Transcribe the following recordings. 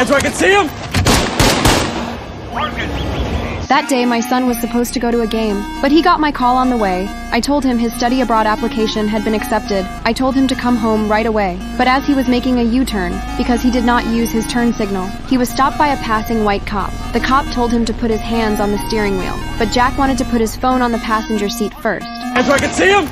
so I can see him! That day, my son was supposed to go to a game, but he got my call on the way. I told him his study abroad application had been accepted. I told him to come home right away. But as he was making a U-turn, because he did not use his turn signal, he was stopped by a passing white cop. The cop told him to put his hands on the steering wheel, but Jack wanted to put his phone on the passenger seat first. So I can see him!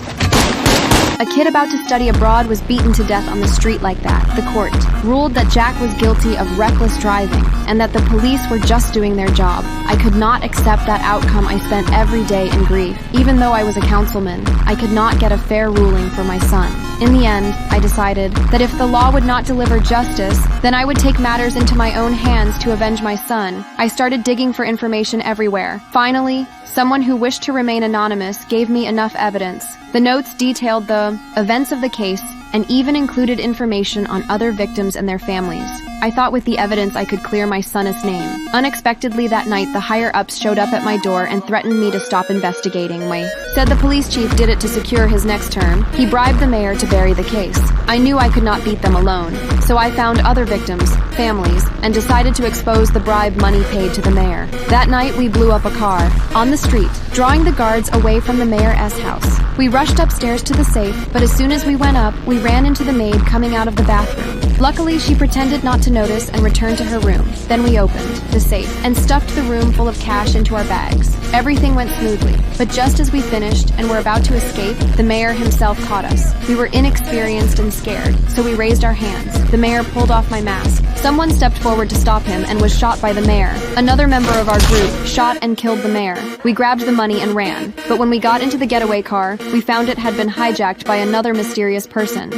A kid about to study abroad was beaten to death on the street like that. The court ruled that Jack was guilty of reckless driving and that the police were just doing their job. I could not accept that outcome. I spent every day in grief. Even though I was a councilman, I could not get a fair ruling for my son. In the end, I decided that if the law would not deliver justice, then I would take matters into my own hands to avenge my son. I started digging for information everywhere. Finally, someone who wished to remain anonymous gave me enough evidence. The notes detailed the events of the case and even included information on other victims and their families. I thought with the evidence I could clear my son's name. Unexpectedly that night, the higher-ups showed up at my door and threatened me to stop investigating. We said the police chief did it to secure his next term. He bribed the mayor to bury the case. I knew I could not beat them alone, so I found other victims, families, and decided to expose the bribe money paid to the mayor. That night, we blew up a car on the street, drawing the guards away from the mayor's house. We rushed upstairs to the safe, but as soon as we went up, we ran into the maid coming out of the bathroom. Luckily, she pretended not to notice and returned to her room. Then we opened the safe and stuffed the room full of cash into our bags. Everything went smoothly, but just as we finished and were about to escape, the mayor himself caught us. We were inexperienced and scared, so we raised our hands. The mayor pulled off my mask. Someone stepped forward to stop him and was shot by the mayor. Another member of our group shot and killed the mayor. We grabbed the money and ran, but when we got into the getaway car, we found it had been hijacked by another mysterious person.